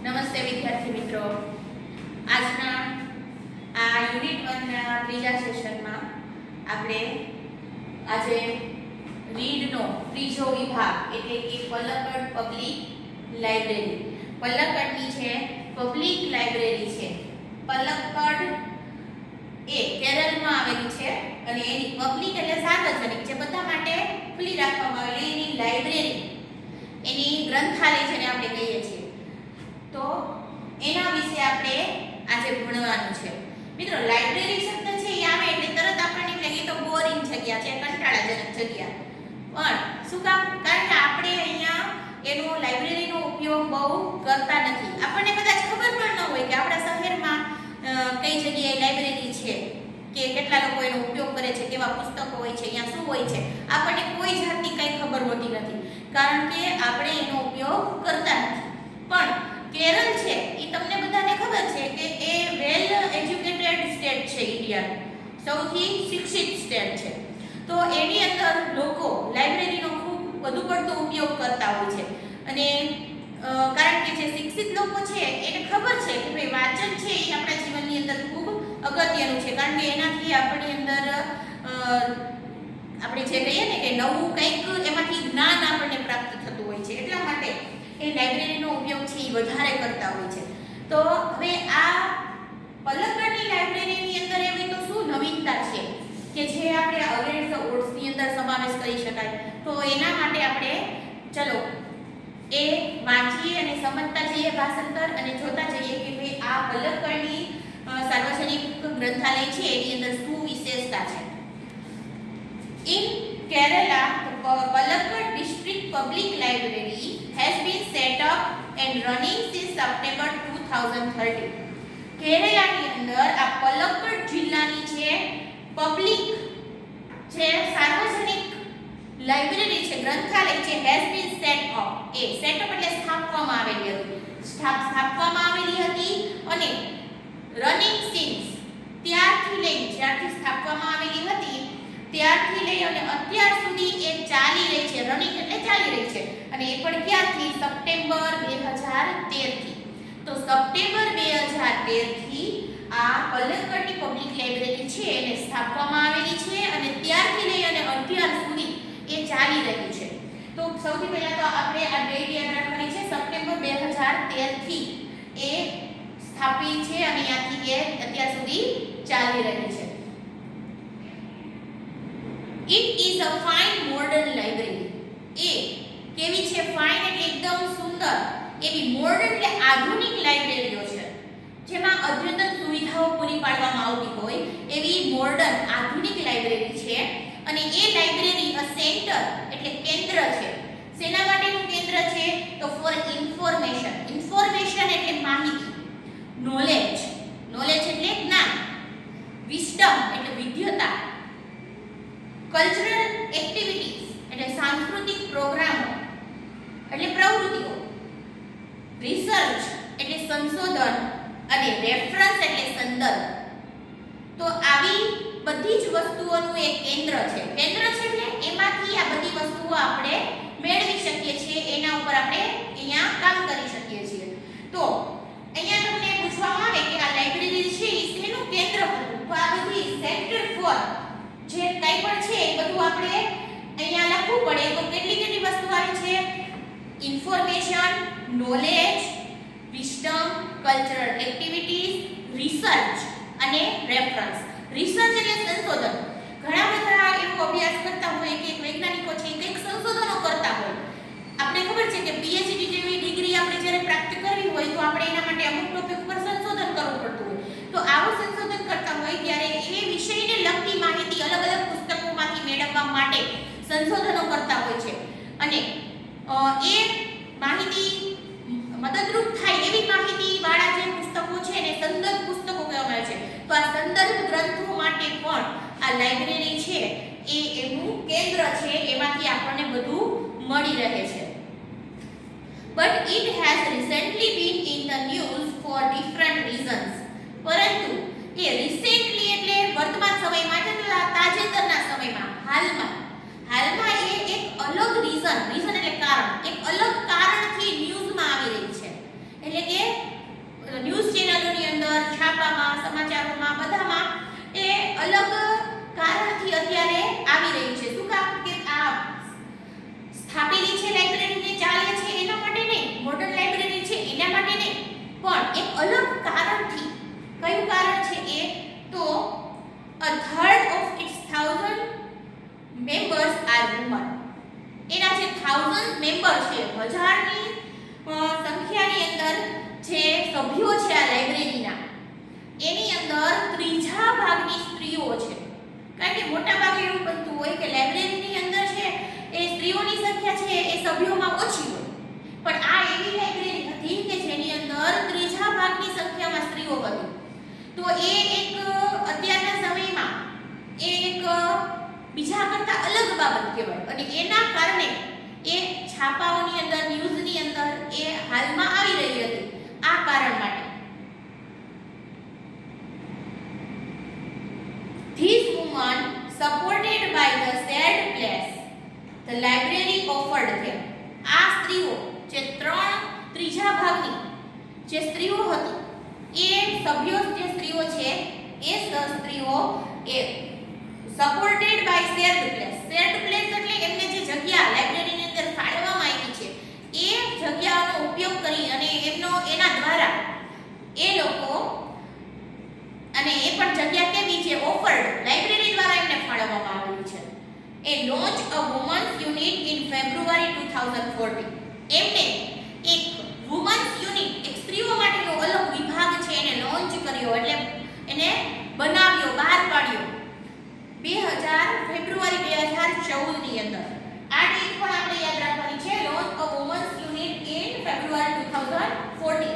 નમસ્તે વિદ્યાર્થી મિત્રો, આજના આ યુનિટ 1 ના ત્રીજા સેશનમાં આપણે આજે રીડનો ત્રીજો વિભાગ એટલે કે પલક્કડ પબ્લિક લાઇબ્રેરી. પલક્કડની છે પબ્લિક લાઇબ્રેરી છે. પલક્કડ એ કેરળમાં આવેલી છે અને એની પબ્લિક એટલે સાર્વજનિક, જે બધા માટે ખુલ્લી રાખવામાં આવેલી એની લાઇબ્રેરી, એની ગ્રંથાલય જેને આપણે કહીએ છીએ, તો એના વિશે આપણે આજે ભણવાનું છે. મિત્રો, લાઇબ્રેરી શબ્દ છે એ આવે એટલે તરત આપણને એમ લાગે તો બોરિંગ જગ્યા છે, કંટાળાજનક જગ્યા. પણ શું કામ? કારણ કે આપણે અહીંયા એનો લાઇબ્રેરીનો ઉપયોગ બહુ કરતા નથી. આપણને કદાચ ખબર પણ ન હોય કે આપણા શહેરમાં કઈ જગ્યાએ લાઇબ્રેરી છે, કે કેટલા લોકો એનો ઉપયોગ કરે છે, કેવા પુસ્તકો હોય છે, અહીંયા શું હોય છે, આપણને કોઈ જાતની કંઈ ખબર હોતી નથી, કારણ કે આપણે એનો ઉપયોગ કરતા નથી. પણ કેરળ છે એ તમને બધાને ખબર છે કે એ વેલ એજ્યુકેટેડ સ્ટેટ છે, ઇન્ડિયાનું સૌથી શિક્ષિત સ્ટેટ છે. તો એની અંદર લોકો લાઇબ્રેરીનો ખૂબ વધુ પડતો ઉપયોગ કરતા હોય છે. અને કારણ કે જે શિક્ષિત લોકો છે એને ખબર છે કે ભાઈ વાંચન છે એ આપણા જીવનની અંદર ખૂબ અગત્યનું છે, કારણ કે એનાથી આપણી અંદર આપણે જે કહીએ ને કે નવું કંઈક એમાંથી જ્ઞાન આપણને પ્રાપ્ત થતું હોય છે. એટલા માટે એ લાઇબ્રેરીનો ઉપયોગ છે એ વધારે કરતા હોય છે. તો હવે આ પલક્કડની લાઇબ્રેરીની અંદર એવી તો શું નવીનતા છે કે જે આપણે અગેન્સ્ટ ધ ઓડ્સની અંદર સમાવેશ કરી શકાય? તો એના માટે આપણે ચલો એ વાંચીએ અને સમજતા જઈએ ભાષાંતર, અને જોતા જઈએ કે ભાઈ આ પલક્કડની સાર્વજનિક ગ્રંથાલય છે એની અંદર શું વિશેષતા છે. In Kerala, the Palakkad District Public Library has been set up and running since September 2013. કેરળની અંદર આ પલક્કડ જિલ્લાની છે પબ્લિક જે સાર્વજનિક લાઇબ્રેરી છે, ગ્રંથાલય છે, has been set up. A set up એટલે સ્થાપવામાં આવેલી હતી, સ્થાપવામાં આવેલી હતી અને રનિંગ સિન્સ ત્યારથી લઈ, જ્યારથી સ્થાપવામાં આવેલી હતી ત્યારથી લઈ અને અત્યાર સુધી એ ચાલી રહી છે. રનિંગ એટલે ચાલી રહી છે. અને એ પણ ક્યારથી? સપ્ટેમ્બર 2013 થી. તો સપ્ટેમ્બર 2013 થી આ પલક્કડની પબ્લિક લાઇબ્રેરી છે એને સ્થાપવામાં આવેલી છે અને ત્યારથી લઈ અને અત્યાર સુધી એ ચાલી રહી છે. તો સૌથી પહેલા તો આપણે આ ડેટ યાદ રાખવાની છે. સપ્ટેમ્બર 2013 થી એ સ્થાપિત છે અને ત્યાંથી એ અત્યાર સુધી ચાલી રહી છે. It is a fine modern library. એ કેવી છે? ફાઇન એટલે એકદમ સુંદર, એવી મોડર્ન એટલે આધુનિક લાઇબ્રેરીઓ છે જેમાં અદ્યતન સુવિધાઓ પૂરી પાડવામાં આવતી હોય એવી મોડર્ન આધુનિક લાઇબ્રેરી છે. અને એ લાઇબ્રેરી અ સેન્ટર એટલે કેન્દ્ર છે. શેના માટેનું કેન્દ્ર છે? તો ફોર ઇન્ફોર્મેશન. ઇન્ફોર્મેશન એટલે માહિતી, નોલેજ, નોલેજ એટલે જ્ઞાન, વિસ્ડમ એટલે વિદ્યતા, કલ્ચરલ એક્ટિવિટીઝ એટલે સાંસ્કૃતિક પ્રોગ્રામો એટલે પ્રવૃત્તિઓ, રિસર્ચ એટલે સંશોધન અને રેફરન્સ એટલે સંદર્ભ. તો આવી બધી જ વસ્તુઓનું એક કેન્દ્ર છે. કેન્દ્ર છે એટલે એમાંથી આ બધી વસ્તુઓ આપણે મેળવી શકીએ છીએ, એના ઉપર આપણે અહીંયા કામ કરી શકીએ છીએ. તો અહીંયા તમને પૂછવામાં આવે કે આ લાઇબ્રેરી છે એ શેનું કેન્દ્ર હતું? તો આ બધી સેન્ટર ફોર જે કંઈ પણ છે એ બધું આપણે અહીંયા લખવું પડે. તો કેટલી વસ્તુ આવી છે? Information, knowledge, wisdom, cultural activities, research અને રેફરન્સ. રિસર્ચ એટલે સંશોધન. ઘણા બધા એવો અભ્યાસ કરતા હોય કે વૈજ્ઞાનિકો છે કંઈક સંશોધનો કરતા હોય. આપણે ખબર છે કે પીએચડી જેવી ડિગ્રી આપણે જ્યારે પ્રાપ્ત કરવી હોય તો આપણે એના માટે અમુક ટોપિક પર સંશોધન કરવું પડતું હોય. તો આવું સંશોધન કરતા હોય ત્યારે એ વિષયને લગતી માહિતી અલગ અલગ પુસ્તકોમાંથી મેળવવા માટે સંશોધનો કરતા હોય છે. અને એ માહિતી મદદરૂપ થાય એવી માહિતી વાળા જે પુસ્તકો છે એને સંદર્ભ પુસ્તકો કહેવામાં આવે છે. તો આ સંદર્ભ ગ્રંથો માટે પણ આ લાઇબ્રેરી છે એ એનું કેન્દ્ર છે, એમાંથી આપણને બધું મળી રહે છે. But it has recently been in the news for different reasons. પરંતુ એ રિસેન્ટલી એટલે વર્તમાન સમયમાં છે, તાજેતરના સમયમાં, હાલમાં એ એક અલગ રીઝન એટલે કારણ, એક અલગ કારણથી ન્યૂઝમાં આવી રહી છે. એટલે કે તો a third of its 1000 members are women. એના જે 1000 મેમ્બર છે, હજારની સંખ્યાની અંદર જે સભ્યો છે આ લાઇબ્રેરીના, એની અંદર ત્રીજા ભાગની સ્ત્રીઓ છે. કારણ કે મોટા ભાગે એવું બનતું હોય કે લાઇબ્રેરીની અંદર છે એ સ્ત્રીઓની સંખ્યા છે એ સભ્યોમાં ઓછી હોય, પણ આ એવી લાઇબ્રેરી હતી કે જેની અંદર ત્રીજા ભાગની સંખ્યામાં સ્ત્રીઓ હતી. તો એ એક અત્યારના સમયમાં એ એક બીજા કરતા અલગ બાબત કહેવાય, અને એના કારણે એ છાપાઓની અંદર, ન્યૂઝની અંદર એ હાલમાં આવી રહી હતી. આ કારણ માટે These women, supported by the shared place, the library offered them. આ સ્ત્રીઓ જે ત્રીજા ભાગની જે સ્ત્રીઓ હતી એ સભ્યો જે સ્ત્રીઓ છે એ સ્ત્રીઓ એ supported by shared place. Shared place એટલે એમને જે જગ્યા લાઇબ્રેરીની અંદર ફાળવવામાં આવી છે એ જગ્યાનો ઉપયોગ કરી અને એના દ્વારા એ લોકો, અને એ પણ જગ્યા કેવી છે, ઓફર્ડ, લાઇબ્રેરી દ્વારા એમને ફાળવવામાં આવેલી છે. એ launch a women's unit in February 2014. એમને એક વુમન્સ યુનિટ, એક સ્ત્રીઓ માટેનો અલગ વિભાગ છે એને લોન્ચ કર્યો, એટલે એને બનાવ્યો, બહાર પાડ્યો ફેબ્રુઆરી 2014 ની અંદર. આ ડેટ પણ આપણે યાદ રાખવાની છે, launch a women's unit in February 2014.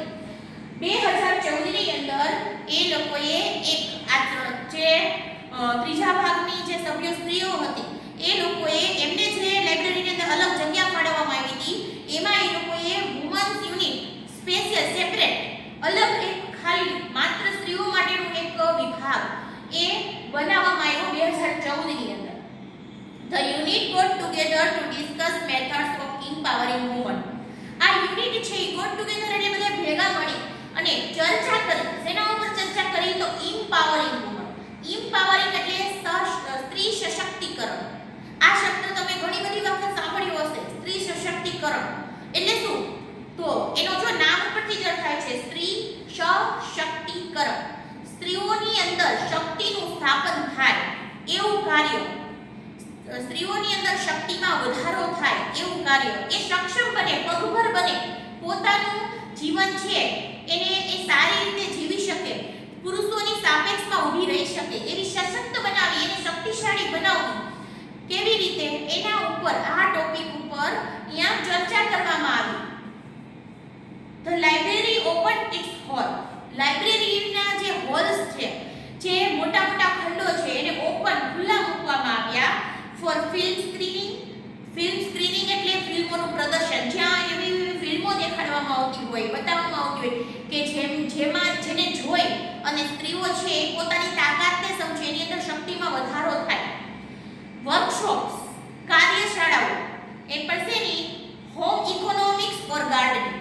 2014 ની અંદર એ લોકોએ એક જે ત્રીજા ભાગની જે સભ્ય સ્ત્રીઓ હતી એ લોકોએ એમને જે લાઇબ્રેરીની અંદર અલગ જગ્યા ફાળવવામાં આવી હતી એમાં એ લોકોએ વુમન્સ યુનિટ સ્પેશિયલ સેપરેટ અલગ એક ખાલી માત્ર સ્ત્રીઓ માટેનું એક વિભાગ એ બનાવવામાં આવ્યો 2014 ની અંદર. The unit got together to discuss methods of empowering women. આ યુનિટ છે એ got together એટલે બધા ભેગા મળી અને ચર્ચા કરી. શેના ઉપર ચર્ચા કરી? તો empowering women. empowering એટલે સ્ત્રી સશક્તિકરણ. આ શબ્દ તમે ઘણી બધી વખત સાંભળ્યો હશે, સ્ત્રી સશક્તિકરણ એટલે શું? તો એનો જો નામ ઉપરથી જ થાય છે, સ્ત્રી સશક્તિકરણ. સ્ત્રીઓની અંદર શક્તિનું સ્થાપન થાય એવું કાર્ય, સ્ત્રીઓની અંદર શક્તિમાં વધારો થાય એવું કાર્ય, એ સક્ષમ બને, પગભર બને, પોતાનું જીવન છે એને એ સારી રીતે જીવી શકે, પુરુષોની સાપેક્ષમાં ઊભી રહી શકે, એવી સશક્ત બનાવી, એને શક્તિશાળી બનાવવી કેવી રીતે, એના ઉપર આ ટોપિક ઉપર અહીંયા ચર્ચા કરવામાં આવી. The library opened its hall. લાઇબ્રેરીના જે હોલ્સ છે, જે મોટા મોટા ખંડો છે એને ઓપન, ખુલ્લા મૂકવામાં આવ્યા for film screening. Film screening એટલે ફિલ્મોનું પ્રદર્શન, જ્યાં એવી ફિલ્મો દેખાડવામાં આવતી હોય, બતાવવામાં આવતી હોય કે જેને જોઈ અને સ્ત્રીઓ છે એ પોતાની તાકાતને સમજે, એની અંદર શક્તિમાં વધારો થાય. વર્કશોપ્સ, કાર્યશાળાઓ, એ પણ શેની? હોમ ઇકોનોમિક્સ ઓર ગાર્ડનિંગ.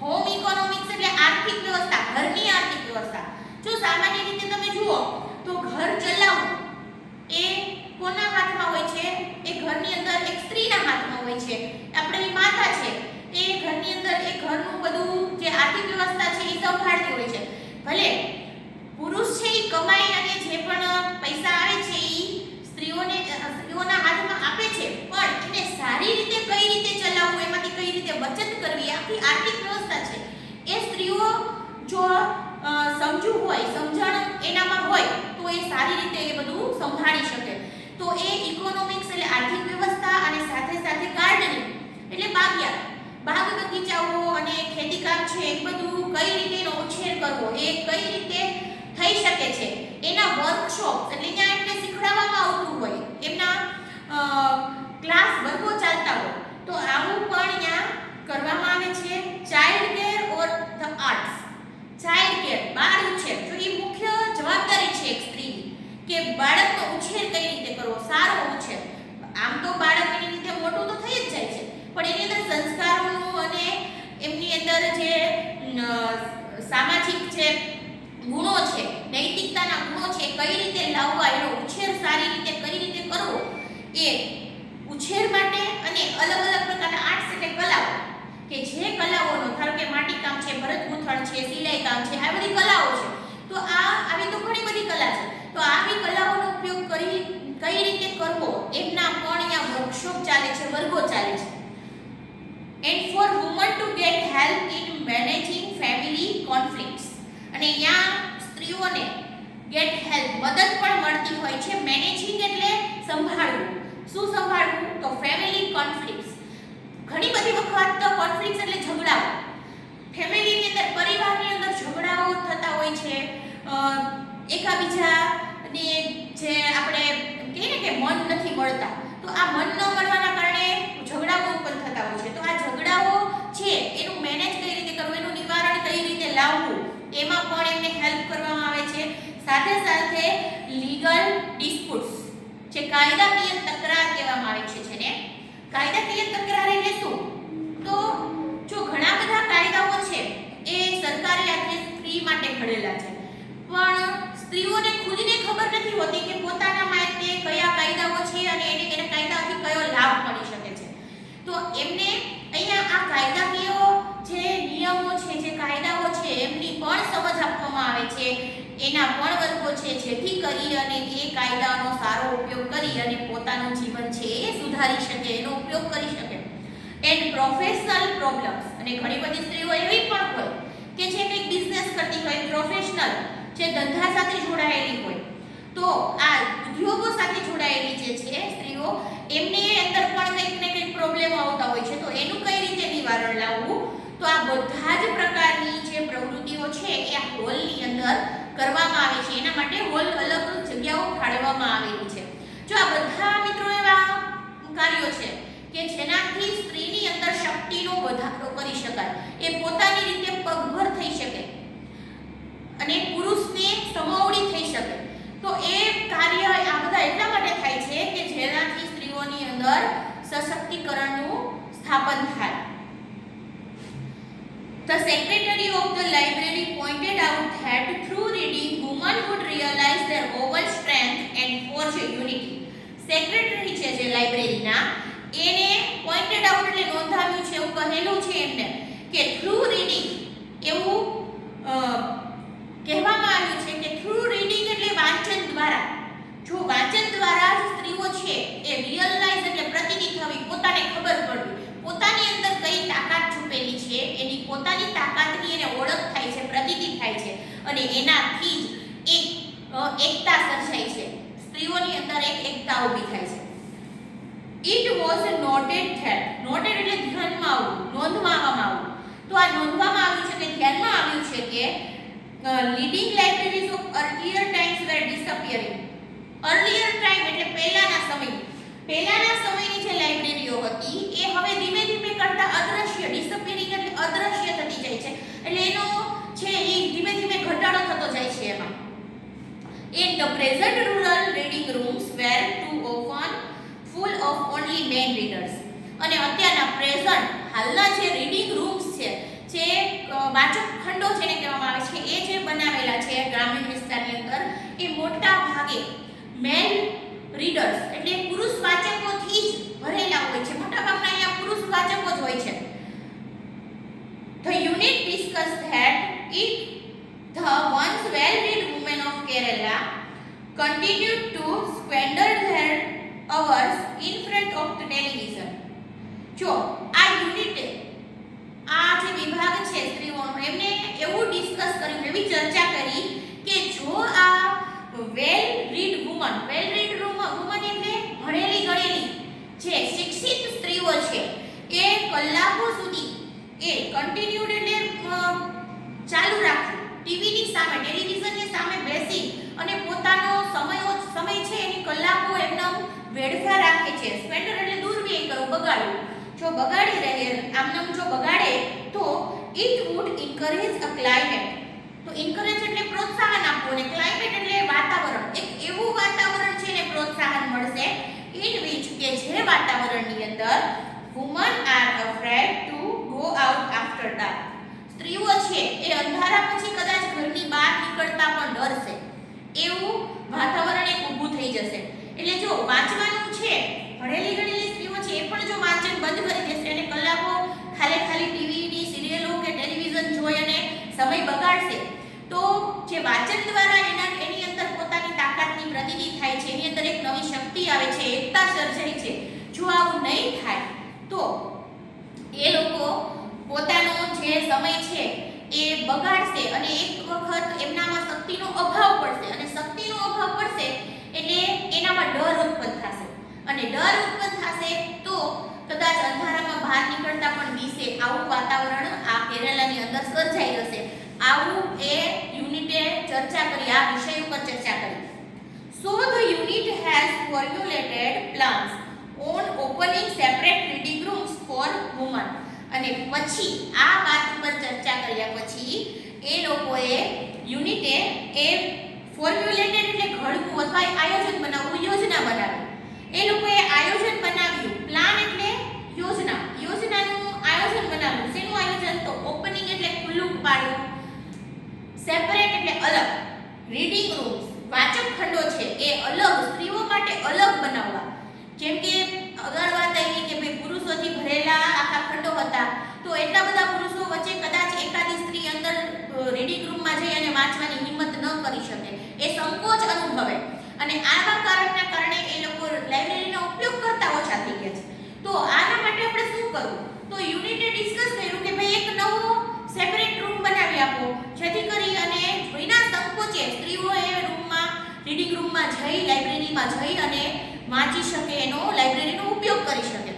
હોમ ઇકોનોમિક્સ એટલે આર્થિક વ્યવસ્થા, ઘરની આર્થિક વ્યવસ્થા. જો સામાન્ય રીતે તમે જુઓ તો ઘર ચલાવવું એ કોના હાથમાં હોય છે? એ ઘરની અંદર એક સ્ત્રીના હાથમાં હોય છે. આપણી માતા છે એ ઘરની અંદર એ ઘરનું બધું જે આર્થિક વ્યવસ્થા છે એ સંભાળતી હોય છે. ભલે પુરુષ છે એ કમાઈ અને જે પણ પૈસા આવે છે એ સ્ત્રીઓના હાથમાં આપે છે, પણ એને સારી રીતે કઈ રીતે ચલાવવું, એમાંથી કઈ રીતે બચત કરવી, આખી આર્થિક વ્યવસ્થા છે એ સ્ત્રીઓ જો સમજુ હોય, સમજણ એનામાં હોય તો એ સારી રીતે એ બધું સંભાળી શકે. તો એ ઇકોનોમિક્સ એટલે આર્થિક વ્યવસ્થા અને સાથે સાથે ગાર્ડનિંગ એટલે બાગિયાત, બાગ બગીચાઓ અને ખેતીકામ છે એ બધું કઈ રીતે એનો ઉછેર કરવો, એ કઈ રીતે થઈ શકે છે, એના વર્કશોપ એટલે ત્યાં એમને શીખવાડવામાં આવતું હોય, એમના ક્લાસ વર્ગો ચાલતા હોય. તો આવું પણ અહીંયા કરવામાં આવે છે. Child care or the arts. Child care, બાળ ઉછેર, જો એ મુખ્ય જવાબદારી છે એક સ્ત્રીની કે બાળકનો ઉછેર કઈ રીતે કરવો, સારો ઉછેર. આમ તો બાળક એની રીતે મોટું તો થઈ જ જાય છે, પણ એની અંદર સંસ્કારોનું અને એમની અંદર જે સામાજિક જે ગુણો છે, નૈતિકતાના ગુણો છે, કઈ રીતે લાવવા, એનો ઉછેર સારી રીતે કઈ રીતે કરવો, એ ઉછેર માટે અને અલગ અલગ પ્રકારના આર્ટ્સ એટલે કલાઓ કે જે કલાઓનો, ધારો કે માટીકામ છે, ભરત ગૂંથણ છે, સિલાઈ કામ છે, આ બધી કલાઓ છે, તો આવી તો ઘણી બધી કલા છે. તો આવી કલાઓનો ઉપયોગ કઈ રીતે કરવો એમના પણ અહીંયા વર્કશોપ ચાલે છે, વર્ગો ચાલે છે. And for women to get help in managing family conflicts. અને અહીંયા સ્ત્રીઓને get help મદદ પણ મળતી હોય છે. મેનેજિંગ એટલે સંભાળવું. શું સંભાળવું? તો ફેમિલી કોન્ફ્લિક્ટ્સ. ઘણી બધી વખત તો કોન્ફ્લિક્ટ્સ એટલે ઝઘડાઓ. ફેમિલીની અંદર, પરિવારની અંદર ઝઘડાઓ થતા હોય છે. એકાબીજાને જે આપણે કહીએ ને કે મન નથી મળતા, તો આ મન ન મળવાના કારણે ઝઘડાઓ ઉત્પન્ન થતા હોય છે. તો આ ઝઘડાઓ છે એનું મેનેજ કઈ રીતે કરવું, એનું નિવારણ કઈ રીતે લાવવું, એમાં પણ એમને હેલ્પ કરવામાં આવે છે. સાથે સાથે લીગલ ડિસ્પ્યુટ્સ, જે કાયદાકીય તકરાર કહેવામાં આવે છે. જેને કાયદાકીય તકરાર એટલે શું? તો જો ઘણા બધા કાયદાઓ છે એ સરકારે આખરે સ્ત્રી માટે ઘડેલા છે, પણ સ્ત્રીઓને ખુદને ખબર નથી હોતી કે પોતાના માટે કયા કાયદાઓ છે અને એને કાયદાથી કયો લાભ મળી શકે છે. તો એમને અહીંયા આ કાયદાકીય જે નિયમો છે, જે કાયદાઓ છે, એમની પણ સમજ આપવામાં આવે છે. એના પણ વર્ગો છે, જેથી કરી અને એ કાયદાનો સારો ઉપયોગ કરી અને પોતાનું જીવન છે એ સુધારી શકે, એનો ઉપયોગ કરી શકે. એન્ડ પ્રોફેશનલ પ્રોબ્લેમ્સ, અને ઘણી બધી સ્ત્રીઓ એવી પણ હોય કે જે કંઈક બિઝનેસ કરતી હોય, પ્રોફેશનલ, જે ધંધા સાથે જોડાયેલી હોય, તો આ ઉદ્યોગો સાથે જોડાયેલી જે છે સ્ત્રીઓ, એમને અંદર પણ કંઈક ને કંઈક પ્રોબ્લેમ આવતા હોય છે. તો એનું કઈ રીતે નિવારણ લાવવું? તો આ બધા જ પ્રકારની જે પ્રવૃત્તિઓ છે એ આ હોલની અંદર કરવામાં આવે છે. એના માટે હોલ અલગ જગ્યાઓ ફાળવવામાં આવેલી છે. જો આ બધા મિત્રો એવા કાર્યો છે કે જેનાથી સ્ત્રીની અંદર શક્તિનો વધારો કરી શકાય, એ પોતાની રીતે પગભર થઈ શકે અને પુરુષને સમોવડી થઈ શકે. તો એ કાર્ય આ બધા એટલા માટે થાય છે કે જેનાથી સ્ત્રીઓની અંદર સશક્તિકરણનું સ્થાપન થાય. The secretary of the library pointed out that through reading women would realize their own strength and forge unity. Secretary છે જે લાઇબ્રેરીના, એને પોઇન્ટેડ આઉટ એટલે નોંધાવ્યું છે, એવું કહેલું છે એમને કે થ્રુ રીડિંગ, એવું કહેવામાં આવ્યું છે કે થ્રુ રીડિંગ એટલે વાંચન દ્વારા. જો વાંચન દ્વારા સ્ત્રીઓ છે એ રિયલાઇઝ એટલે પ્રતિનિધિ થવી, પોતાને ખબર પડવી, પોતાની અંદર કઈ તાકાત છુપેલી છે, એની પોતાની તાકાતની એને ઓળખ થાય છે, પ્રતીતિ થાય છે, અને એનાથી જ એક એકતા સર્જાય છે. સ્ત્રીઓની અંદર એક એકતા ઊભી થાય છે. It was noted that, noted એટલે ધ્યાનમાં આવવું, નોંધવામાં આવવું. તો આ નોંધવામાં આવ્યું છે કે ધ્યાનમાં આવ્યું છે કે leading libraries of earlier times were disappearing. Earlier time એટલે પહેલાના સમયની જે લાઇબ્રેરીઓ હતી એ હવે ધીમે ધીમે કરતા અદ્રશ્ય, ડિસઅપિયરિંગ એટલે અદ્રશ્ય થતી જાય છે. એટલે એનો છે એ ધીમે ધીમે ઘટાડો થતો જાય છે એમાં. In the present rural reading rooms were too often full of only men readers. અને અત્યારના પ્રેઝન્ટ, હાલના જે રીડિંગ રૂમ્સ છે, જે વાચક ખંડો જેને કહેવામાં આવે છે, એ જે બનાવેલા છે ગ્રામીણ વિસ્તારની અંદર, એ મોટા ભાગે મેલ રીડર્સ એટલે પુરુષ વાચકોથી જ ભરેલા હોય છે. મોટા ભાગના અહીંયા પુરુષ વાચકો જ હોય છે. The unit discussed that it the once well-read women of Kerala continued to squander their hours in front of the television. જો આ યુનિટે, આ જે વિભાગ છે સ્ત્રીઓનો, એમને એવું ડિસ્કસ કર્યું, એવી ચર્ચા કરી કે જો આ વેલ રીડ વુમન એટલે ભણેલી ગણેલી જે શિક્ષિત સ્ત્રીઓ છે, એ કલાકો સુધી એ કન્ટિન્યુડ એટલે ચાલુ રાખવું, ટીવીની સામે, ટેલિવિઝનની સામે બેસી અને પોતાનો સમય છે એની કલાકો એમના વેડફા રાખે છે. સ્પેન્ડર એટલે દુર્વ્યય કરવું, બગાડવું. જો બગાડી રહે, આમનામ જો બગાડે તો it would encourage a climate. તો encourage એટલે પ્રોત્સાહન આપવું, અને climate એટલે વાતાવરણ, એક એવું વાતાવરણ છે ને પ્રોત્સાહન મળશે in which કે જે વાતાવરણની અંદર women are afraid to go out after dark. સ્ત્રીઓ છે એ અંધારા પછી કદાચ ઘરની બહાર નીકળતા પણ ડરશે, એવું વાતાવરણ એક ઊભું થઈ જશે. એટલે જો વાંચવાનું છે, ભણેલી ગણેલી સ્ત્રીઓ છે એ પણ જો વાંચન બંધ કરી દેશે અને કલાકો ખાલી ટીવીની સિરિયલો કે ટેલિવિઝન જોઈ અને સમય બગાડશે, તો જે વાંચન દ્વારા એની અંદર પોતાની તાકાતની પ્રતીતિ થાય છે, એની અંદર એક નવી શક્તિ આવે છે, એકતા સર્જાય છે. જો આવું નહીં થાય તો એ લોકો પોતાનો જે સમય છે એ બગાડશે અને એક વખત એમનામાં શક્તિનો અભાવ પડશે, અને શક્તિનો અભાવ પડશે એટલે એનામાં ડર ઉત્પન્ન થશે, અને ડર ઉત્પન્ન થશે તો કદાચ અંધારામાં બહાર નીકળતા પણ બીસે. આવું વાતાવરણ આ કેરલાની અંદર સર્જાઈ જશે. આવું એ યુનિટે ચર્ચા કરી, આ વિષય ઉપર ચર્ચા કરી. So the unit has formulated plans on opening separate reading rooms for women. અને પછી આ વાત ઉપર ચર્ચા કર્યા પછી એ લોકોએ યુનિટે એ ફોર્મ્યુલેટેડ એટલે ઘડવું અથવા આયોજન બનાવવું, યોજના બનાવી. એ લોકોએ આયોજન બનાવ્યું. પ્લાન એટલે યોજના, યોજનાનું આયોજન બનાવ્યું. શેનું આયોજન? તો ઓપનિંગ એટલે ખુલ્લું પાડવું, સેપરેટ એટલે અલગ, રીડિંગ રૂમ્સ વાચક ખંડો છે એ અલગ, સ્ત્રીઓ માટે અલગ બનાવવા. જેમ કે અગાઉ વાત આવી કે ભાઈ પુરુષોથી ભરેલા આખા ખંડો હતા, તો એટલા બધા પુરુષો વચ્ચે કદાચ એકાદી સ્ત્રી અંદર રીડિંગ રૂમમાં જઈ અને વાંચવાની હિંમત ન કરી શકે, એ સંકોચ અનુભવે, અને આવા કારણના કારણે એ લોકો લાઇબ્રેરીનો ઉપયોગ કરતા ઓછા થઈ ગયા છે. તો આના માટે આપણે શું કરવું? તો યુનિટે ડિસ્કસ કર્યું કે ભાઈ એક નવો સેપરેટ રૂમ બનાવી આપો, જેથી કરી અને વિના સંકોચે સ્ત્રીઓ એ રૂમમાં, રીડિંગ રૂમમાં જઈ, લાઇબ્રેરીમાં જઈ અને વાંચી શકે, એનો લાઇબ્રેરીનો ઉપયોગ કરી શકે.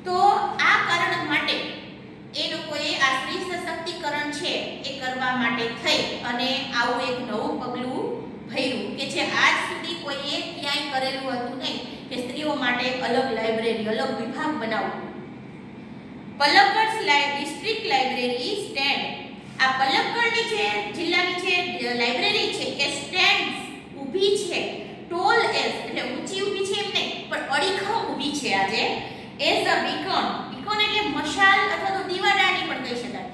તો આ કારણ માટે એ લોકોએ આ સ્ત્રી સશક્તિકરણ છે એ કરવા માટે થઈ અને આવું એક નવું પગલું ભર્યું કે જે આજ સુધી કોઈએ ક્યાંય કરેલું હતું નહીં, કે સ્ત્રીઓ માટે અલગ લાઇબ્રેરી, અલગ વિભાગ બનાવવો. Palakkad district library stand. આ પલક્કડની જે જિલ્લાની જે લાઇબ્રેરી છે એ સ્ટેન્ડ ઊભી છે, ટોલ એઝ એટલે ઊંચી ઊભી છે એમ નહીં, પણ અડીખમ ઊભી છે આજે, એઝ અ બીકોન. બીકોન એટલે મશાલ અથવા તો દીવાદાંડી પણ કહી શકાય.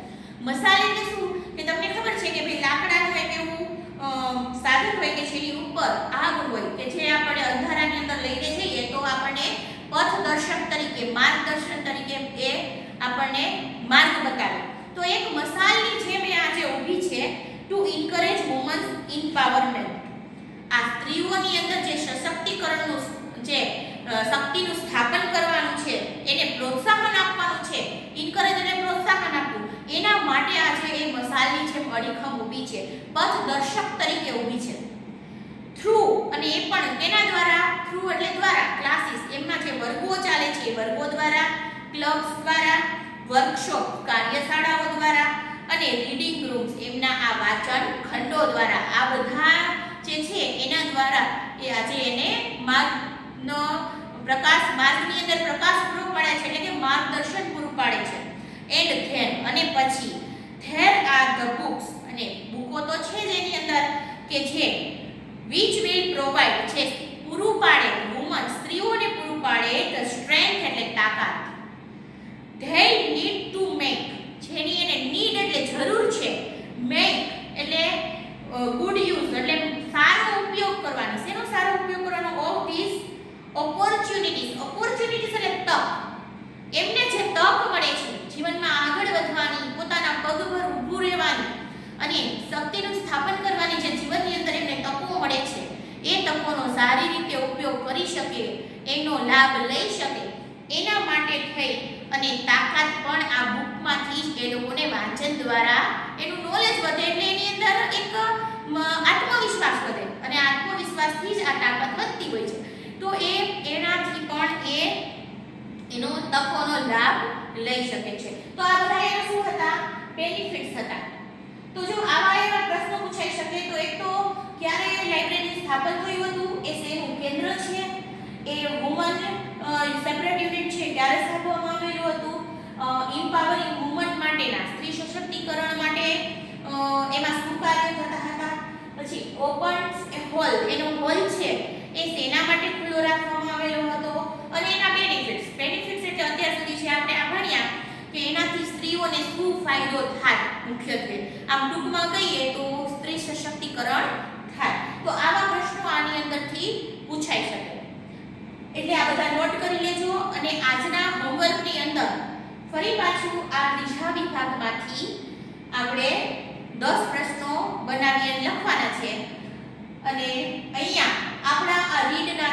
મશાલ એટલે શું? કે તમને ખબર છે કે ભાઈ લાકડાનું એક એવું સાધન હોય કે જેની ઉપર આગ હોય, કે જે આપણે અંધારાની અંદર લઈને જઈએ તો આપણને પથદર્શક તરીકે, માર્ગદર્શન તરીકે એ આપણને માર્ગ બતાવે. તો એક મશાલની જેમ આજે ઊભી છે, ટુ એન્કરેજ વુમન્સ એમ્પાવરમેન્ટ. આ સ્ત્રીઓની અંદર જે સશક્તિકરણનું, જે શક્તિનું સ્થાપન કરવાનું છે, એને પ્રોત્સાહન આપવાનું છે, એન્કરેજ એટલે પ્રોત્સાહન આપવું, એના માટે આજે એ મશાલની જેમ અડીખમ ઊભી છે, પથદર્શક તરીકે ઊભી છે. થ્રુ, અને એ પણ કેના દ્વારા? થ્રુ એટલે દ્વારા, ક્લાસીસ, એમના જે વર્ગો ચાલે છે એ વર્ગો દ્વારા, ક્લબ્સ દ્વારા, વર્કશોપ કાર્યશાળાઓ દ્વારા, અને રીડિંગ રૂમ્સ એમના આ વાચન ખંડો દ્વારા, આ બધા જે છે એના દ્વારા એ આજે એને માર્ગનો પ્રકાશ, માર્ગની અંદર પ્રકાશ પૂરો પાડે છે, એટલે કે માર્ગદર્શન પૂરું પાડે છે. એન્ડ ધેન, અને પછી ધેર આર ધ બુક્સ, અને બુકો તો છે જ એની અંદર કે જે વિચ વિલ પ્રોવાઇડ, જે પૂરું પાડે વુમન, સ્ત્રીઓને પૂરું પાડે ધ સ્ટ્રેન્થ એટલે તાકાત, ધે નીડ ટુ મેક, જેની એને નીડ એટલે જરૂર છે, મેક એટલે ગુડ યુઝ એટલે સારો ઉપયોગ કરવાનો. શેનો સારો ઉપયોગ કરવાનો? Of this opportunities. ઓપોર્ચ્યુનિટીઝ એટલે તક. એમને જે તક મળે છે જીવનમાં આગળ વધવાની, પોતાના પગ પર ઊભું રહેવાની અને શક્તિનું સ્થાપન કરવાની, જે જીવનની અંદર એમને તકો મળે છે, એ તકોનો સારી રીતે ઉપયોગ કરી શકે, એનો લાભ લઈ શકે, એના માટે થઈ અને તાકાત પણ આ બુકમાંથી જ એ લોકોને વાંચન દ્વારા એનું નોલેજ વધે, એટલે એની અંદર એક આત્મવિશ્વાસ વધે, અને આત્મવિશ્વાસથી જ આ તાકાત વધતી હોય છે. તો એનાથી પણ એનો તકોનો લાભ લઈ શકે છે. તો આ બધા એના શું હતા? બેનિફિટ્સ હતા. તો જો આવા એવા પ્રશ્નો પૂછાઈ શકે તો એક તો ક્યારે લાઇબ્રેરી સ્થાપન થયું હતું, એ શેનું કેન્દ્ર છે, એ વુમન સેપરેટ યુનિટ છે ક્યારે સ્થાપવામાં આવેલું હતું, એમ્પાવરિંગ વુમન માટેના, સ્ત્રી સશક્તિકરણ માટે એમાં શું કાર્ય થતા હતા, પછી ઓપન હોલ, એનો હોલ છે એ શેના માટે ખુલ્લો રાખવામાં આવેલો હતો, અને એના બેનિફિટ્સ. બેનિફિટ્સ એટલે અત્યાર સુધી જે આપણે આ ભણ્યા કે એનાથી સ્ત્રીઓને શું ફાયદો થાય, મુખ્યત્વે આમ ટૂંકમાં કહીએ તો સ્ત્રી સશક્તિકરણ થાય. તો આવા પ્રશ્નો આની અંદરથી પૂછાઈ શકે, એટલે આ બધા નોટ કરી લેજો. અને આજના હોમવર્કની અંદર ફરી પાછું આ ત્રીજા વિભાગમાંથી આપણે 10 પ્રશ્નો બનાવી અને લખવાના છે. અને અહીંયા આપણા આ રીડના